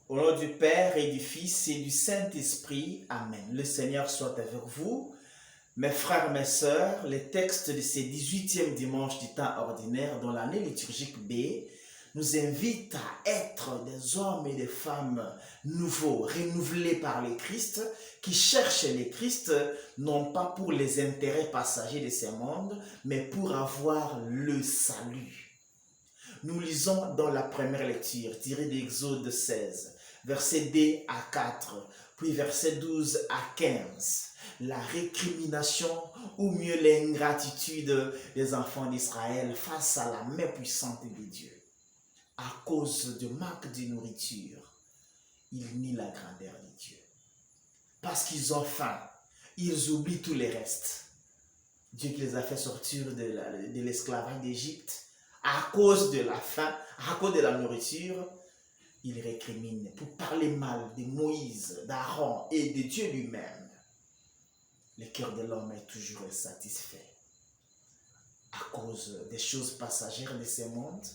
Au nom du Père et du Fils et du Saint-Esprit. Amen. Le Seigneur soit avec vous. Mes frères, mes sœurs, les textes de ces 18e dimanche du temps ordinaire dans l'année liturgique B nous invitent à être des hommes et des femmes nouveaux, renouvelés par le Christ, qui cherchent le Christ non pas pour les intérêts passagers de ce monde, mais pour avoir le salut. Nous lisons dans la première lecture, tirée d'Exode 16, versets 2 à 4, puis versets 12 à 15. La récrimination, ou mieux l'ingratitude des enfants d'Israël face à la main puissante de Dieu. À cause de manque de nourriture, ils nient la grandeur de Dieu. Parce qu'ils ont faim, ils oublient tout le reste. Dieu qui les a fait sortir de l'esclavage d'Égypte, à cause de la faim, à cause de la nourriture, ils récriminent pour parler mal de Moïse, d'Aaron et de Dieu lui-même. Le cœur de l'homme est toujours insatisfait. À cause des choses passagères de ce monde,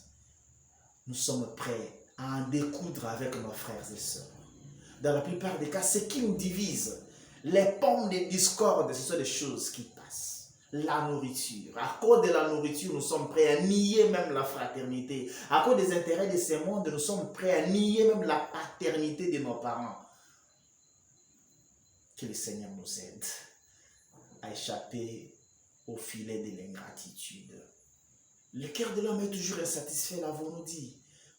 nous sommes prêts à en découdre avec nos frères et sœurs. Dans la plupart des cas, ce qui nous divise, les pommes de discorde, ce sont des choses qui passent. La nourriture. À cause de la nourriture, nous sommes prêts à nier même la fraternité. À cause des intérêts de ce monde, nous sommes prêts à nier même la paternité de nos parents. Que le Seigneur nous aide à échapper au filet de l'ingratitude. Le cœur de l'homme est toujours insatisfait, l'avons-nous dit.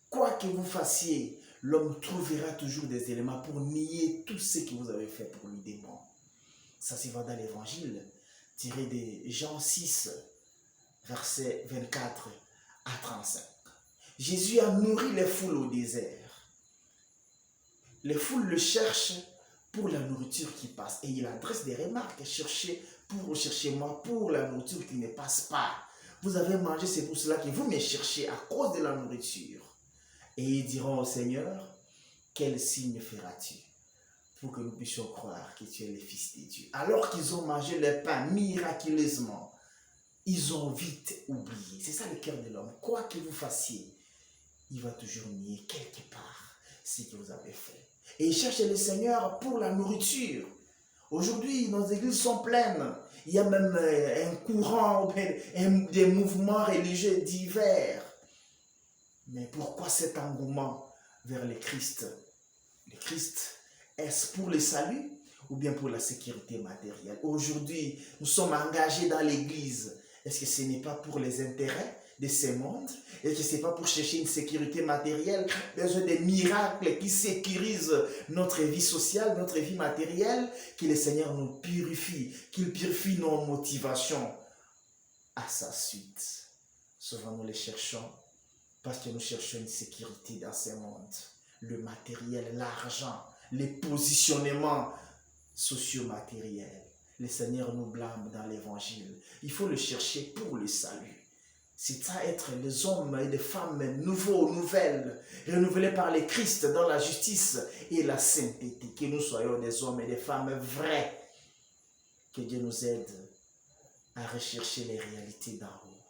Quoi que vous fassiez, l'homme trouvera toujours des éléments pour nier tout ce que vous avez fait pour lui des bons. Ça se voit dans l'évangile, tiré de Jean 6, versets 24 à 35. Jésus a nourri les foules au désert. Les foules le cherchent pour la nourriture qui passe. Et il adresse des remarques. Cherchez-moi pour la nourriture qui ne passe pas. Vous avez mangé, c'est pour cela que vous me cherchez à cause de la nourriture. Et ils diront au Seigneur, quel signe feras-tu pour que nous puissions croire que tu es le Fils de Dieu? Alors qu'ils ont mangé le pain miraculeusement, ils ont vite oublié. C'est ça le cœur de l'homme. Quoi que vous fassiez, il va toujours nier quelque part ce que vous avez fait. Et il cherche le Seigneur pour la nourriture. Aujourd'hui, nos églises sont pleines. Il y a même un courant, des mouvements religieux divers. Mais pourquoi cet engouement vers le Christ? Le Christ, est-ce pour le salut ou bien pour la sécurité matérielle? Aujourd'hui, nous sommes engagés dans l'église. Est-ce que ce n'est pas pour les intérêts de ce monde? Est-ce que ce n'est pas pour chercher une sécurité matérielle, besoin des miracles qui sécurisent notre vie sociale, notre vie matérielle, que le Seigneur nous purifie, qu'il purifie nos motivations à sa suite? Souvent nous les cherchons parce que nous cherchons une sécurité dans ce monde. Le matériel, l'argent, les positionnements socio-matériels. Le Seigneur nous blâme dans l'évangile. Il faut le chercher pour le salut. C'est ça être les hommes et les femmes nouveaux, nouvelles, renouvelés par le Christ dans la justice et la sainteté. Que nous soyons des hommes et des femmes vrais. Que Dieu nous aide à rechercher les réalités d'en haut.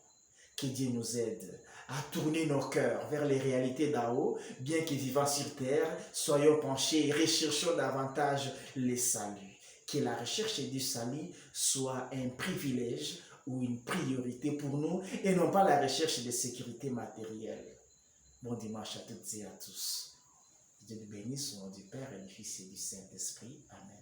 Que Dieu nous aide à tourner nos cœurs vers les réalités d'en haut, bien que vivant sur terre, soyons penchés et recherchons davantage les saluts. Que la recherche du salut soit un privilège ou une priorité pour nous et non pas la recherche de sécurité matérielle. Bon dimanche à toutes et à tous. Dieu nous bénisse au nom du Père et du Fils et du Saint-Esprit. Amen.